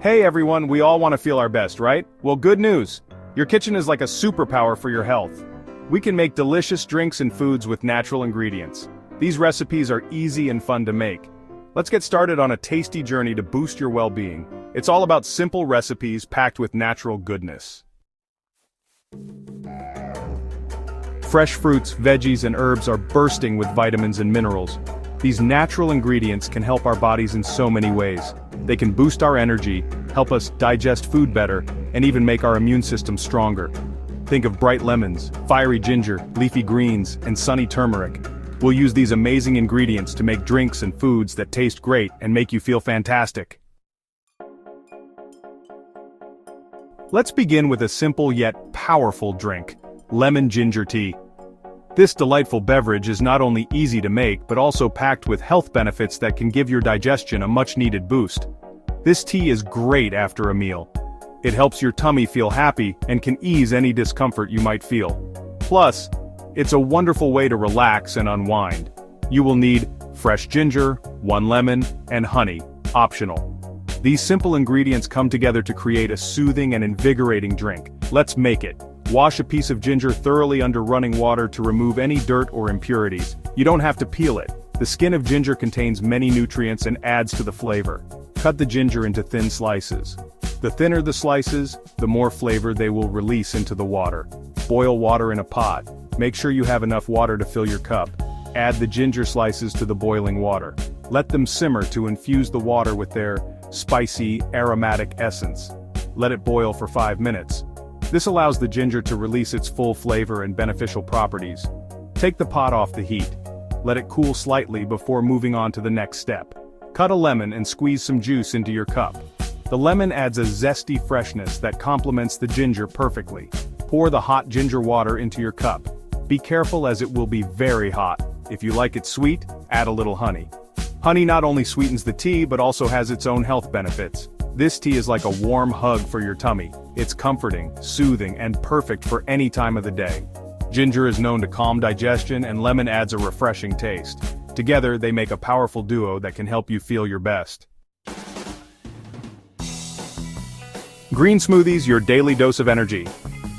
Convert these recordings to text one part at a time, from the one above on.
Hey everyone, we all want to feel our best, right? Well, good news! Your kitchen is like a superpower for your health. We can make delicious drinks and foods with natural ingredients. These recipes are easy and fun to make. Let's get started on a tasty journey to boost your well-being. It's all about simple recipes packed with natural goodness. Fresh fruits, veggies, and herbs are bursting with vitamins and minerals. These natural ingredients can help our bodies in so many ways. They can boost our energy, help us digest food better, and even make our immune system stronger. Think of bright lemons, fiery ginger, leafy greens, and sunny turmeric. We'll use these amazing ingredients to make drinks and foods that taste great and make you feel fantastic. Let's begin with a simple yet powerful drink, lemon ginger tea. This delightful beverage is not only easy to make but also packed with health benefits that can give your digestion a much-needed boost. This tea is great after a meal. It helps your tummy feel happy and can ease any discomfort you might feel. Plus, it's a wonderful way to relax and unwind. You will need fresh ginger, 1 lemon, and honey, optional. These simple ingredients come together to create a soothing and invigorating drink. Let's make it. Wash a piece of ginger thoroughly under running water to remove any dirt or impurities. You don't have to peel it. The skin of ginger contains many nutrients and adds to the flavor. Cut the ginger into thin slices. The thinner the slices, the more flavor they will release into the water. Boil water in a pot. Make sure you have enough water to fill your cup. Add the ginger slices to the boiling water. Let them simmer to infuse the water with their spicy, aromatic essence. Let it boil for 5 minutes. This allows the ginger to release its full flavor and beneficial properties. Take the pot off the heat. Let it cool slightly before moving on to the next step. Cut a lemon and squeeze some juice into your cup. The lemon adds a zesty freshness that complements the ginger perfectly. Pour the hot ginger water into your cup. Be careful as it will be very hot. If you like it sweet, add a little honey. Honey not only sweetens the tea but also has its own health benefits. This tea is like a warm hug for your tummy. It's comforting, soothing, and perfect for any time of the day. Ginger is known to calm digestion and lemon adds a refreshing taste. Together, they make a powerful duo that can help you feel your best. Green smoothies, your daily dose of energy.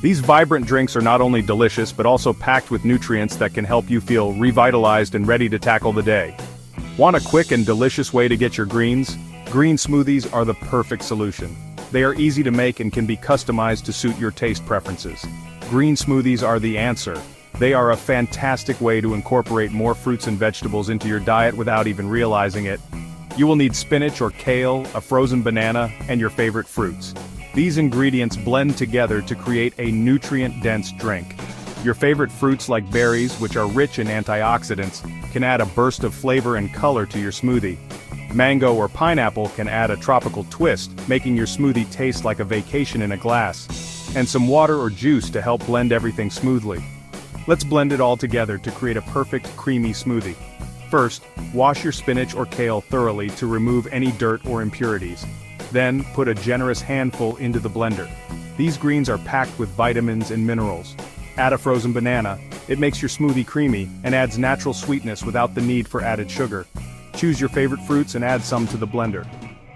These vibrant drinks are not only delicious but also packed with nutrients that can help you feel revitalized and ready to tackle the day. Want a quick and delicious way to get your greens? Green smoothies are the perfect solution. They are easy to make and can be customized to suit your taste preferences. Green smoothies are the answer. They are a fantastic way to incorporate more fruits and vegetables into your diet without even realizing it. You will need spinach or kale, a frozen banana, and your favorite fruits. These ingredients blend together to create a nutrient-dense drink. Your favorite fruits like berries, which are rich in antioxidants, can add a burst of flavor and color to your smoothie. Mango or pineapple can add a tropical twist, making your smoothie taste like a vacation in a glass. And some water or juice to help blend everything smoothly. Let's blend it all together to create a perfect creamy smoothie. First, wash your spinach or kale thoroughly to remove any dirt or impurities. Then, put a generous handful into the blender. These greens are packed with vitamins and minerals. Add a frozen banana. It makes your smoothie creamy and adds natural sweetness without the need for added sugar. Choose your favorite fruits and add some to the blender.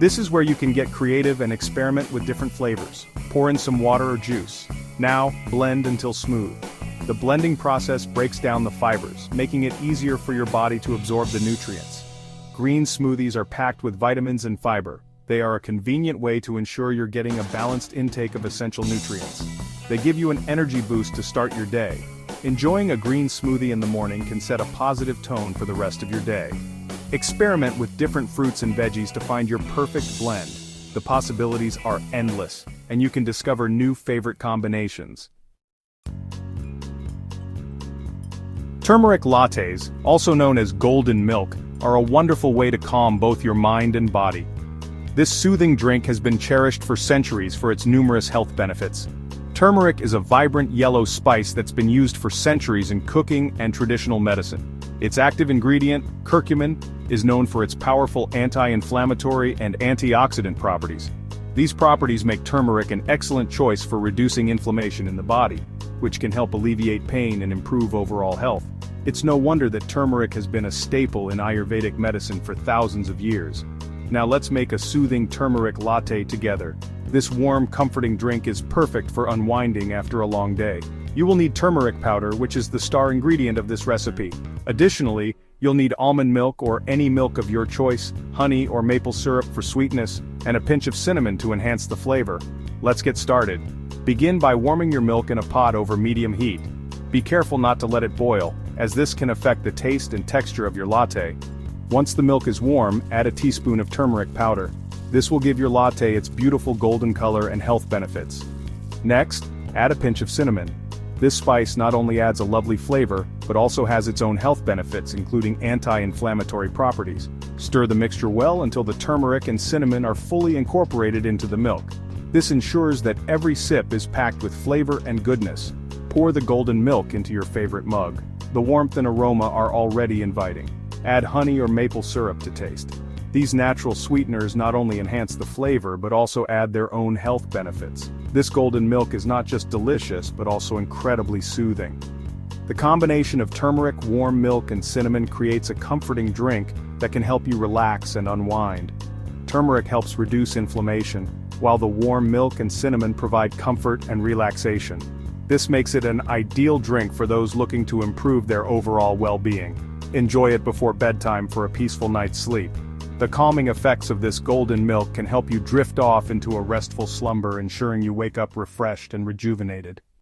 This is where you can get creative and experiment with different flavors. Pour in some water or juice. Now, blend until smooth. The blending process breaks down the fibers, making it easier for your body to absorb the nutrients. Green smoothies are packed with vitamins and fiber. They are a convenient way to ensure you're getting a balanced intake of essential nutrients. They give you an energy boost to start your day. Enjoying a green smoothie in the morning can set a positive tone for the rest of your day. Experiment with different fruits and veggies to find your perfect blend. The possibilities are endless, and you can discover new favorite combinations. Turmeric lattes, also known as golden milk, are a wonderful way to calm both your mind and body. This soothing drink has been cherished for centuries for its numerous health benefits. Turmeric is a vibrant yellow spice that's been used for centuries in cooking and traditional medicine. Its active ingredient, curcumin, is known for its powerful anti-inflammatory and antioxidant properties. These properties make turmeric an excellent choice for reducing inflammation in the body, which can help alleviate pain and improve overall health. It's no wonder that turmeric has been a staple in Ayurvedic medicine for thousands of years. Now let's make a soothing turmeric latte together. This warm, comforting drink is perfect for unwinding after a long day. You will need turmeric powder, which is the star ingredient of this recipe. Additionally, you'll need almond milk or any milk of your choice, honey or maple syrup for sweetness, and a pinch of cinnamon to enhance the flavor. Let's get started. Begin by warming your milk in a pot over medium heat. Be careful not to let it boil, as this can affect the taste and texture of your latte. Once the milk is warm, add a teaspoon of turmeric powder. This will give your latte its beautiful golden color and health benefits. Next, add a pinch of cinnamon. This spice not only adds a lovely flavor, but also has its own health benefits, including anti-inflammatory properties. Stir the mixture well until the turmeric and cinnamon are fully incorporated into the milk. This ensures that every sip is packed with flavor and goodness. Pour the golden milk into your favorite mug. The warmth and aroma are already inviting. Add honey or maple syrup to taste. These natural sweeteners not only enhance the flavor but also add their own health benefits. This golden milk is not just delicious but also incredibly soothing. The combination of turmeric, warm milk, and cinnamon creates a comforting drink that can help you relax and unwind. Turmeric helps reduce inflammation, while the warm milk and cinnamon provide comfort and relaxation. This makes it an ideal drink for those looking to improve their overall well-being. Enjoy it before bedtime for a peaceful night's sleep. The calming effects of this golden milk can help you drift off into a restful slumber, ensuring you wake up refreshed and rejuvenated.